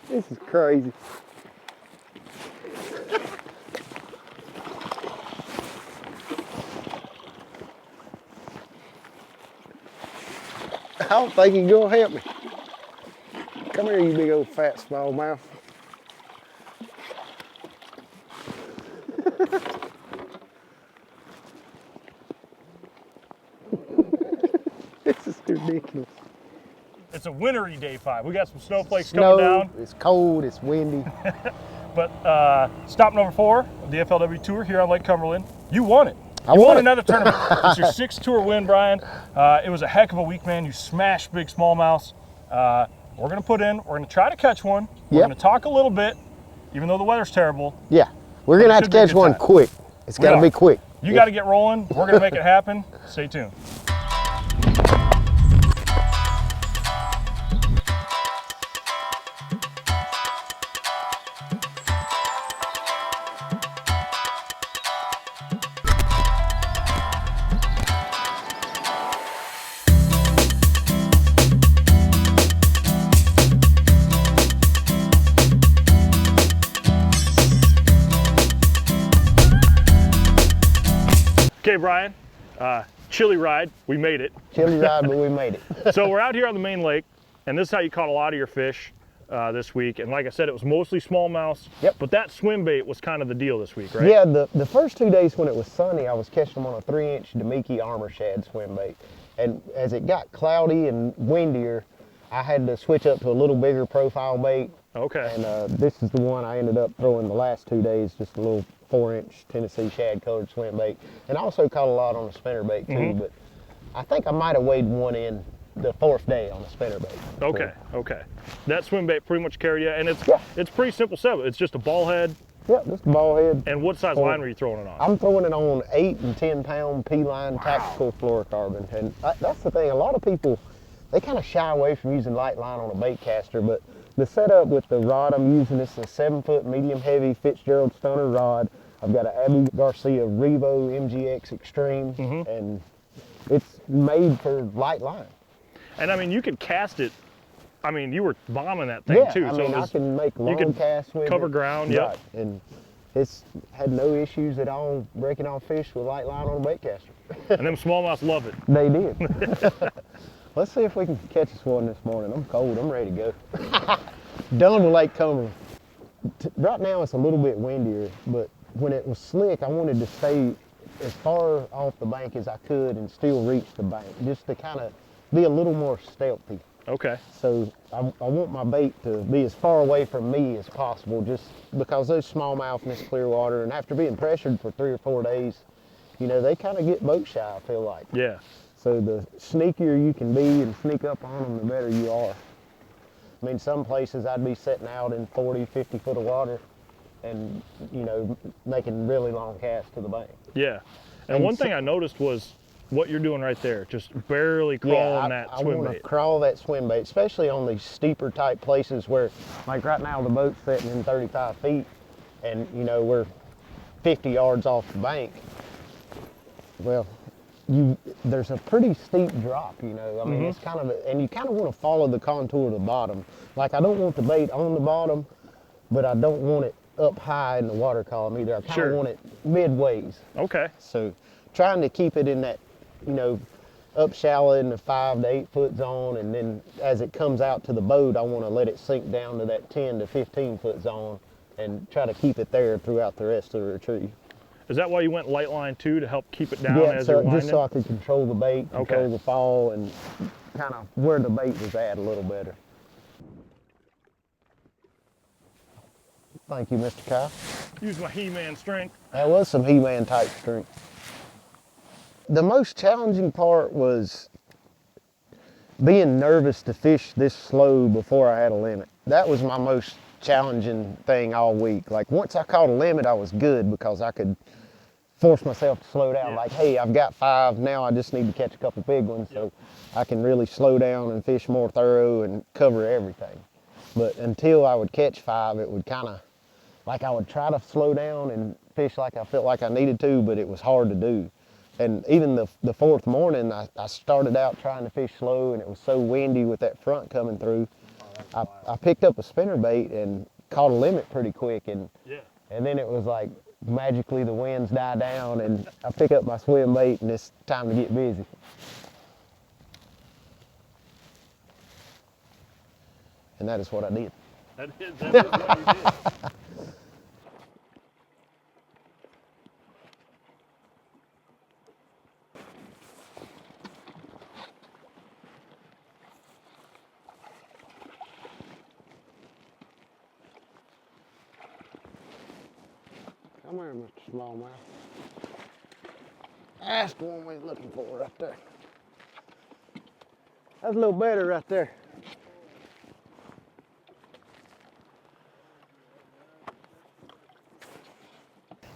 This is crazy. I don't think he's gonna help me. Come here, you big old fat smallmouth. This is ridiculous. It's a wintry day 5. We got some snowflakes coming down. It's cold, it's windy. But stop number 4 of the FLW Tour here on Lake Cumberland. You won it. You won another tournament. It's your 6th tour win, Bryan. It was a heck of a week, man. You smashed big smallmouths. We're gonna put in, we're gonna try to catch one. We're gonna talk a little bit, even though the weather's terrible. Yeah, we're gonna have to catch one quick. It's gotta be quick. You gotta get rolling. We're gonna make it happen. Stay tuned. Okay, Bryan, chilly ride, we made it. Chilly ride, but we made it. So we're out here on the main lake, and this is how you caught a lot of your fish this week. And like I said, it was mostly smallmouths. Yep. But that swim bait was kind of the deal this week, right? Yeah, the first 2 days when it was sunny, I was catching them on a 3-inch Demiki armor shad swim bait. And as it got cloudy and windier, I had to switch up to a little bigger profile bait. Okay. And this is the one I ended up throwing the last 2 days, just a little 4-inch Tennessee shad colored swim bait. And I also caught a lot on a spinner bait too, but I think I might have weighed one in the 4th day on a spinner bait. Okay, okay. That swim bait pretty much carried you, and it's pretty simple setup. It's just a ball head. Yep, just a ball head. And what size line were you throwing it on? I'm throwing it on 8 and 10 pound P-line tactical fluorocarbon. And that's the thing, a lot of people, they kind of shy away from using light line on a bait caster, but the setup with the rod I'm using, this is a 7-foot medium heavy Fitzgerald Stunner rod. I've got an Abu Garcia Revo MGX Extreme, and it's made for light line. And I mean, you could cast it. I mean, you were bombing that thing too. I mean, I can make long casts with it. Cover ground, right. And it's had no issues at all breaking off fish with light line on a bait caster. And them smallmouths love it. They did. Let's see if we can catch us one this morning. I'm cold, I'm ready to go. Done with Lake Cumberland. Right now it's a little bit windier, but when it was slick, I wanted to stay as far off the bank as I could and still reach the bank, just to kind of be a little more stealthy. Okay. So I want my bait to be as far away from me as possible, just because those smallmouth in this clear water, and after being pressured for 3 or 4 days, you know, they kind of get boat shy, I feel like. Yeah. So the sneakier you can be and sneak up on them, the better you are. I mean, some places I'd be setting out in 40, 50 foot of water and, you know, making really long casts to the bank. Yeah. And one thing I noticed was what you're doing right there, just barely crawling that swim bait. I want to crawl that swim bait, especially on these steeper type places where, like right now, the boat's sitting in 35 feet and, you know, we're 50 yards off the bank. Well, there's a pretty steep drop, you know. I mean, it's kind of, and you kind of want to follow the contour of the bottom. Like, I don't want the bait on the bottom, but I don't want it up high in the water column either. I kind of want it midways. Okay. So trying to keep it in that, you know, up shallow in the 5 to 8 foot zone, and then as it comes out to the boat, I want to let it sink down to that 10 to 15 foot zone and try to keep it there throughout the rest of the retrieve. Is that why you went light line too, to help keep it down as you're winding? Just so I could control the bait, control the fall, and kind of where the bait was at a little better. Thank you, Mr. Kyle. Use my He-Man strength. That was some He-Man type strength. The most challenging part was being nervous to fish this slow before I had a limit. That was my most challenging thing all week. Like, once I caught a limit, I was good because I could force myself to slow down. Like, hey, I've got 5, now I just need to catch a couple big ones, so I can really slow down and fish more thorough and cover everything. But until I would catch 5, it would kind of, like, I would try to slow down and fish like I felt like I needed to, but it was hard to do. And even the 4th morning, I started out trying to fish slow, and it was so windy with that front coming through. I picked up a spinnerbait and caught a limit pretty quick, and Yeah. and then it was like magically the winds die down, and I pick up my swim bait, and it's time to get busy. And that is what I did. That is what you did. Come here, Mr. Smallmouth. That's the one we're looking for right there. That's a little better right there.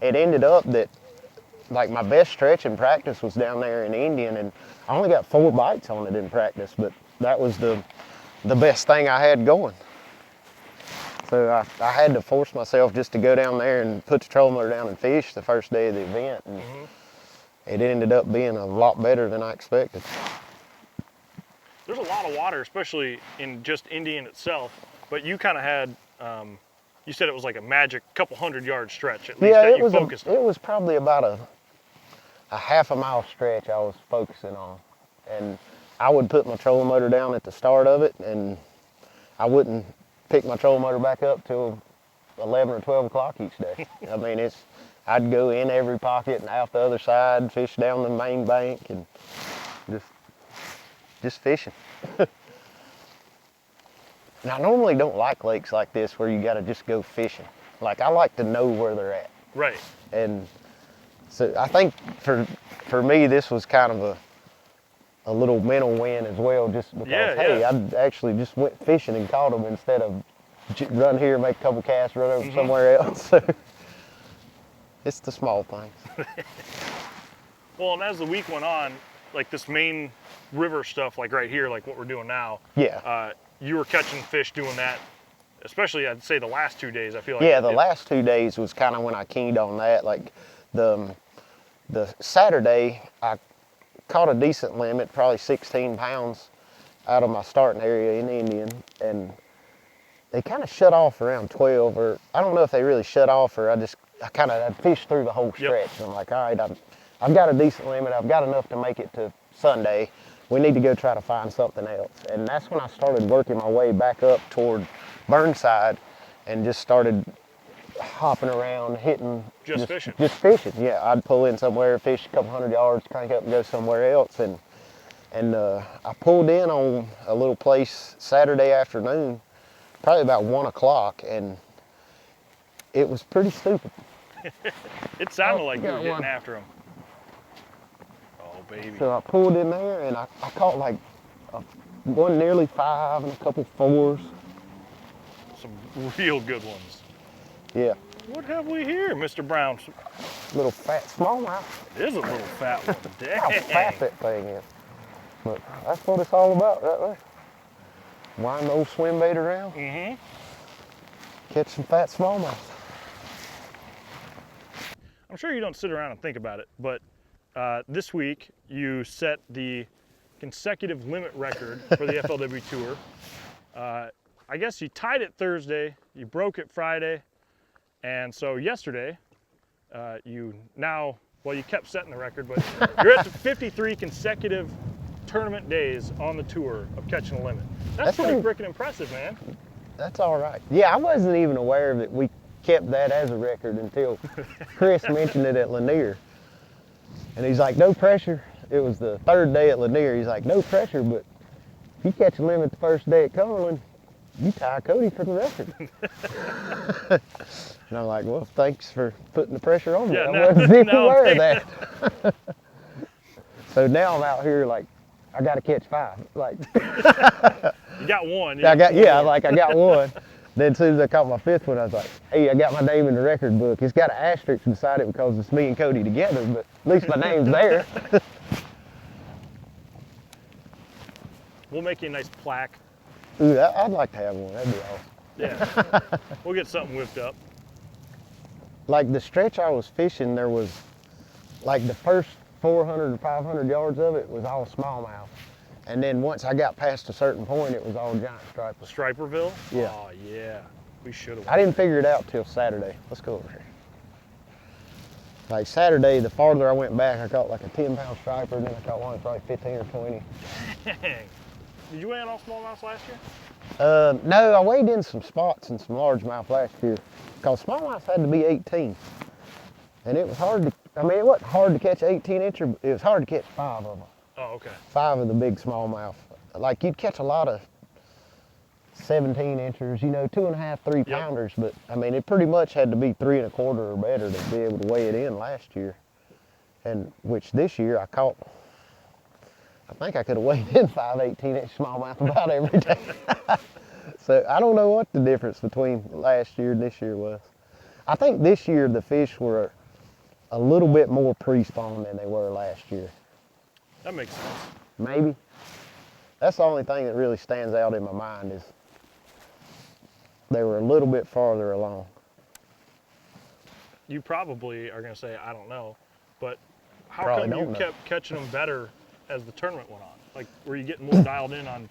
It ended up that like my best stretch in practice was down there in Indian, and I only got 4 bites on it in practice, but that was the best thing I had going. So I had to force myself just to go down there and put the trolling motor down and fish the first day of the event, and it ended up being a lot better than I expected. There's a lot of water, especially in just Indian itself, but you kind of had, you said it was like a magic couple 100-yard stretch at least that you focused on. It was probably about a half a mile stretch I was focusing on, and I would put my trolling motor down at the start of it, and I wouldn't pick my trolling motor back up till 11 or 12 o'clock each day. I mean, I'd go in every pocket and out the other side, fish down the main bank, and just fishing. And I normally don't like lakes like this where you gotta just go fishing. Like, I like to know where they're at. Right. And so I think for me, this was kind of a little mental win as well, just because, hey, I actually just went fishing and caught them instead of run here, make a couple casts, run over somewhere else. So it's the small things. Well, and as the week went on, like this main river stuff, like right here, like what we're doing now, you were catching fish doing that, especially I'd say the last 2 days, I feel like. Yeah, the last 2 days was kind of when I keyed on that. Like the Saturday, I caught a decent limit, probably 16 pounds out of my starting area in Indian, and they kind of shut off around 12, or I don't know if they really shut off, or I fished through the whole stretch. And I'm like, all right, I've got a decent limit, I've got enough to make it to Sunday. We need to go try to find something else. And that's when I started working my way back up toward Burnside and just started hopping around, hitting. Just fishing. Just fishing, yeah. I'd pull in somewhere, fish a couple 100 yards, crank up and go somewhere else. And I pulled in on a little place Saturday afternoon, probably about 1 o'clock, and it was pretty stupid. It sounded like you were getting after him. Baby. So I pulled in there and I caught like one nearly 5 and a couple 4s. Some real good ones. Yeah. What have we here, Mr. Brown? Little fat smallmouth. It is a little fat one. Dang. How fat that thing is. But that's what it's all about right there. Wind the old swim bait around. Catch some fat smallmouth. I'm sure you don't sit around and think about it, but this week you set the consecutive limit record for the FLW Tour. I guess you tied it Thursday, you broke it Friday, and so yesterday you kept setting the record, but you're at 53 consecutive tournament days on the tour of catching a limit. That's pretty freaking impressive, man. That's all right. Yeah, I wasn't even aware that we kept that as a record until Chris mentioned it at Lanier. And he's like, no pressure. It was the 3rd day at Lanier. He's like, no pressure, but if you catch a limit the 1st day at Cumberland, you tie Cody for the record. And I'm like, well, thanks for putting the pressure on me. Yeah, I wasn't even aware of that. So now I'm out here like, I got to catch 5. Like, you got one. I got one. Then as soon as I caught my 5th one, I was like, hey, I got my name in the record book. It's got an asterisk beside it because it's me and Cody together, but at least my name's there. We'll make you a nice plaque. Ooh, I'd like to have one. That'd be awesome. Yeah. We'll get something whipped up. Like the stretch I was fishing, there was like the first 400 or 500 yards of it was all smallmouth. And then once I got past a certain point, it was all giant striper. Striperville? Yeah. Oh, yeah. We should have. I didn't figure it out till Saturday. Let's go over here. Like Saturday, the farther I went back, I caught like a 10-pound striper, and then I caught one probably 15 or 20. Dang. Did you weigh in on smallmouth last year? No, I weighed in some spots and some largemouth last year, because smallmouth had to be 18. And it was hard to, I mean, it wasn't hard to catch 18-incher, it was hard to catch 5 of them. Oh, okay. 5 of the big smallmouth. Like, you'd catch a lot of 17-inchers, you know, 2.5, 3-pounders, but I mean, it pretty much had to be 3 1/4 or better to be able to weigh it in last year. And which this year I caught, I think I could have weighed in 5 18-inch smallmouth about every day. So I don't know what the difference between last year and this year was. I think this year the fish were a little bit more pre-spawn than they were last year. That makes sense. Maybe. That's the only thing that really stands out in my mind is they were a little bit farther along. You probably are going to say, I don't know, but how Probably come you don't know. kept catching them better as the tournament went on? Like, were you getting more dialed in on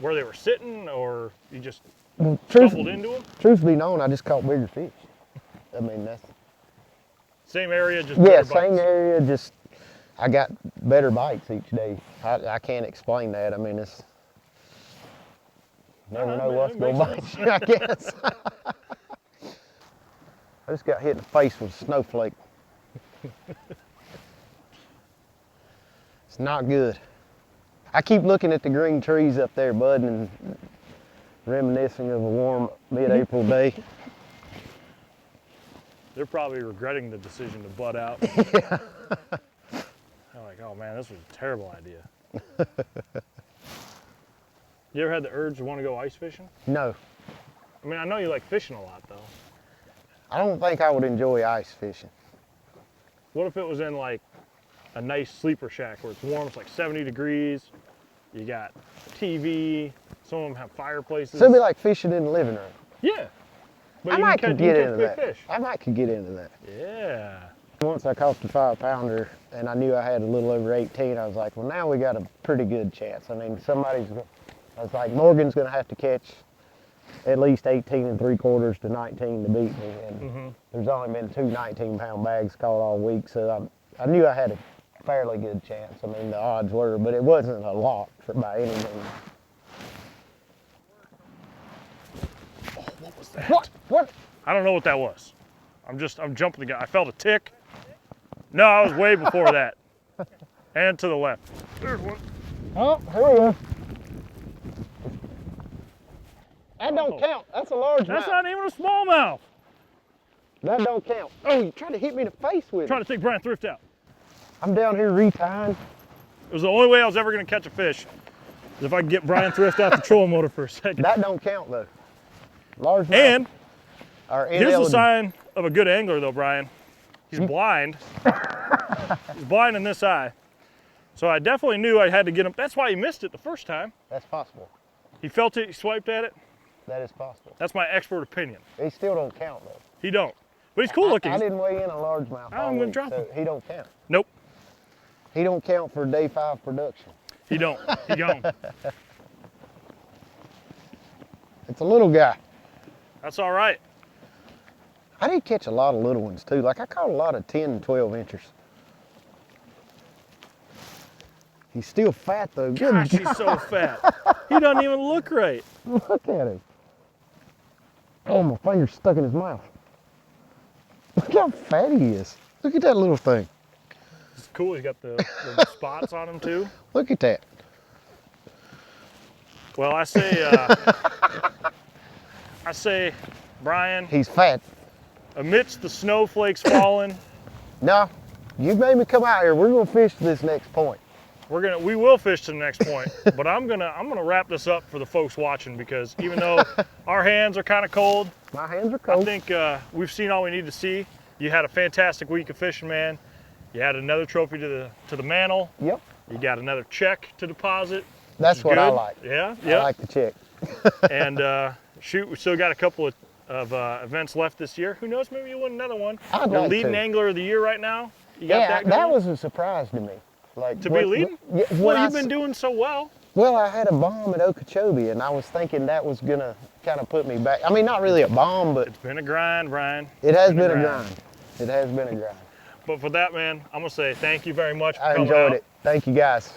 where they were sitting, or you just stumbled into them? Truth be known, I just caught bigger fish. I mean, that's... Same area, just Yeah, better bites. same area, just I got better bites each day. I can't explain that. I mean, it's... Never know what's going to bite you, I guess. I just got hit in the face with a snowflake. It's not good. I keep looking at the green trees up there budding and reminiscing of a warm mid-April day. They're probably regretting the decision to butt out. Yeah. They're like, oh man, this was a terrible idea. You ever had the urge to want to go ice fishing? No, I mean, I know you like fishing a lot though. I don't think I would enjoy ice fishing. What if it was in like a nice sleeper shack where it's warm, it's like 70 degrees, you got TV, some of them have fireplaces. So it'd be like fishing in the living room. Yeah. But I you might can could catch, you get can into catch that. big fish. I might could get into that. Yeah. Once I caught the 5-pounder and I knew I had a little over 18, I was like, well, now we got a pretty good chance. I mean, I was like, Morgan's going to have to catch at least 18 3/4 to 19 to beat me. And there's only been 2 19-pound bags caught all week, so I knew I had a fairly good chance. I mean, the odds were, but it wasn't a lot by any means. Oh, what was that? What? I don't know what that was. I'm jumping the gun. I felt a tick. No, I was way before that. And to the left. There's one. Oh, here we go. That don't count. That's a large That's mouth. not even a smallmouth. That don't count. Oh, you tried to hit me in the face with it. Trying to take Bryan Thrift out. I'm down here retying. It was the only way I was ever going to catch a fish is if I could get Bryan Thrift out the trolling motor for a second. That don't count though. Large mouth. And are here's the ineligible. sign of a good angler though, Brian. He's blind. He's blind in this eye. So I definitely knew I had to get him. That's why he missed it the first time. That's possible. He felt it, he swiped at it. That is possible. That's my expert opinion. He still don't count though. He don't. But he's cool looking. I didn't weigh in a largemouth. I'm gonna drop him. So he don't count. Nope. He don't count for day 5 production. He don't. He don't. It's a little guy. That's all right. I did catch a lot of little ones too. Like I caught a lot of 10 and 12 inchers. He's still fat though. Good Gosh, he's so fat. He doesn't even look right. Look at him. Oh, my finger's stuck in his mouth. Look how fat he is. Look at that little thing. It's cool. He's got the spots on him too. Look at that. Well, I say, Brian, He's fat. amidst the snowflakes falling, No, you made me come out here. We're gonna fish to this next point. we will fish to the next point. But I'm gonna wrap this up for the folks watching because even though our hands are kind of cold, My hands are I cold. think we've seen all we need to see. You had a fantastic week of fishing, man. You had another trophy to the mantle. Yep. You got another check to deposit. That's what I Good. like. Yeah, I yeah. like the check. And shoot, we still got a couple of events left this year. Who knows? Maybe you win another one. I'd You're like leading to. angler of the year right now. You got Yeah, that that going? was a surprise to me. Like To be leading? Yeah, Well, you've been doing so well. Well, I had a bomb at Okeechobee, and I was thinking that was gonna kind of put me back. I mean, not really a bomb, but It's been a grind, Bryan. it has been a grind. It has been a grind. But for that, man, I'm gonna say thank you very much for I coming enjoyed out. it. Thank you, guys.